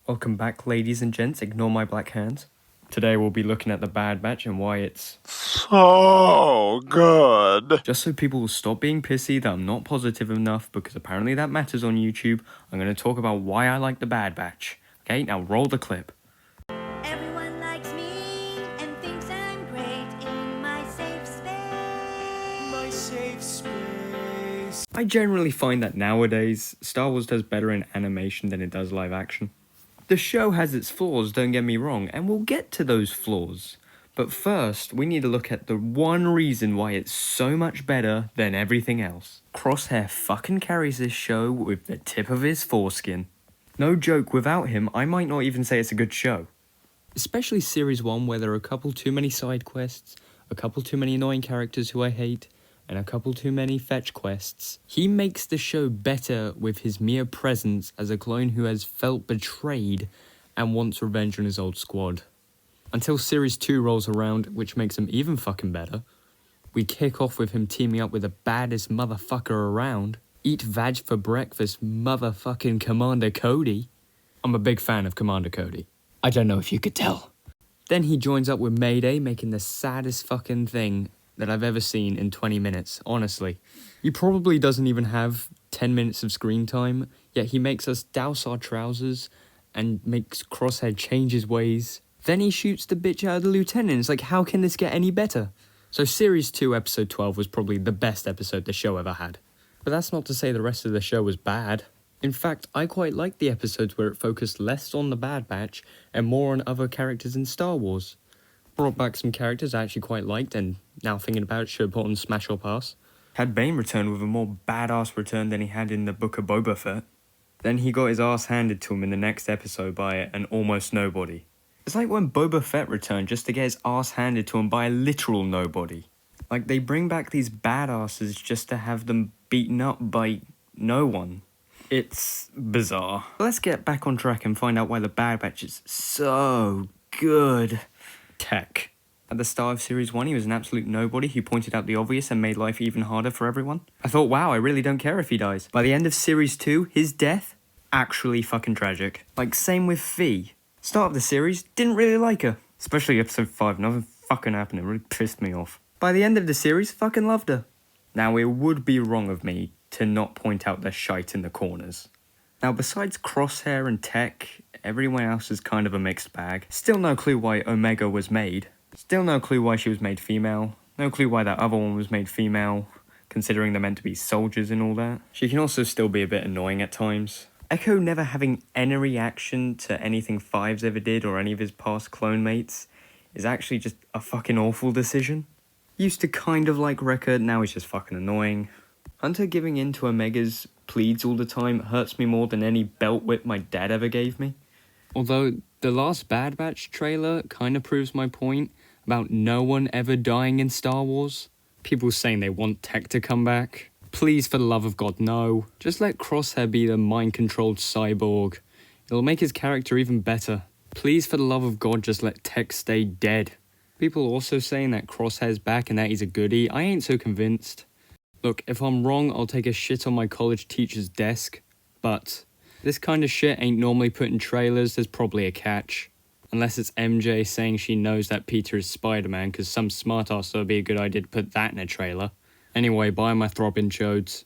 Welcome back, ladies and gents. Ignore my black hands. Today we'll be looking at The Bad Batch and why it's so good. Just so people will stop being pissy that I'm not positive enough, because apparently that matters on YouTube, I'm going to talk about why I like The Bad Batch. Okay, now roll the clip. Everyone likes me and thinks I'm great in my safe space. My safe space. I generally find that nowadays, Star Wars does better in animation than it does live action. The show has its flaws, don't get me wrong, and we'll get to those flaws. But first, we need to look at the one reason why it's so much better than everything else. Crosshair fucking carries this show with the tip of his foreskin. No joke, without him, I might not even say it's a good show. Especially Series 1, where there are a couple too many side quests, a couple too many annoying characters who I hate, and a couple too many fetch quests. He makes the show better with his mere presence as a clone who has felt betrayed and wants revenge on his old squad. Until Series 2 rolls around, which makes him even fucking better. We kick off with him teaming up with the baddest motherfucker around. Eat vag for breakfast, motherfucking Commander Cody. I'm a big fan of Commander Cody. I don't know if you could tell. Then he joins up with Mayday, making the saddest fucking thing that I've ever seen in 20 minutes, honestly. He probably doesn't even have 10 minutes of screen time, yet he makes us douse our trousers and makes Crosshair change his ways. Then he shoots the bitch out of the lieutenant. It's like, how can this get any better? So Series 2, Episode 12 was probably the best episode the show ever had. But that's not to say the rest of the show was bad. In fact, I quite liked the episodes where it focused less on the Bad Batch and more on other characters in Star Wars. Brought back some characters I actually quite liked, and now thinking about it, should put on Smash or Pass. Had Bane return with a more badass return than he had in the Book of Boba Fett. Then he got his ass handed to him in the next episode by an almost nobody. It's like when Boba Fett returned just to get his ass handed to him by a literal nobody. Like, they bring back these badasses just to have them beaten up by no one. It's bizarre. But let's get back on track and find out why the Bad Batch is so good. Tech. At the start of Series 1, he was an absolute nobody who pointed out the obvious and made life even harder for everyone. I thought, wow, I really don't care if he dies. By the end of Series 2, his death, actually fucking tragic. Like, same with Fee. Start of the series, didn't really like her. Especially Episode 5, nothing fucking happened, it really pissed me off. By the end of the series, fucking loved her. Now, it would be wrong of me to not point out the shite in the corners. Now, besides Crosshair and Tech, everyone else is kind of a mixed bag. Still no clue why Omega was made. Still no clue why she was made female. No clue why that other one was made female, considering they're meant to be soldiers and all that. She can also still be a bit annoying at times. Echo never having any reaction to anything Fives ever did or any of his past clone mates is actually just a fucking awful decision. Used to kind of like Wrecker, now he's just fucking annoying. Hunter giving in to Omega's pleads all the time hurts me more than any belt whip my dad ever gave me. Although, the last Bad Batch trailer kind of proves my point about no one ever dying in Star Wars. People saying they want Tech to come back. Please, for the love of God, no. Just let Crosshair be the mind-controlled cyborg. It'll make his character even better. Please, for the love of God, just let Tech stay dead. People also saying that Crosshair's back and that he's a goodie. I ain't so convinced. Look, if I'm wrong, I'll take a shit on my college teacher's desk. But this kind of shit ain't normally put in trailers, there's probably a catch. Unless it's MJ saying she knows that Peter is Spider-Man, because some smartass thought it'd be a good idea to put that in a trailer. Anyway, buy my throbbing chodes.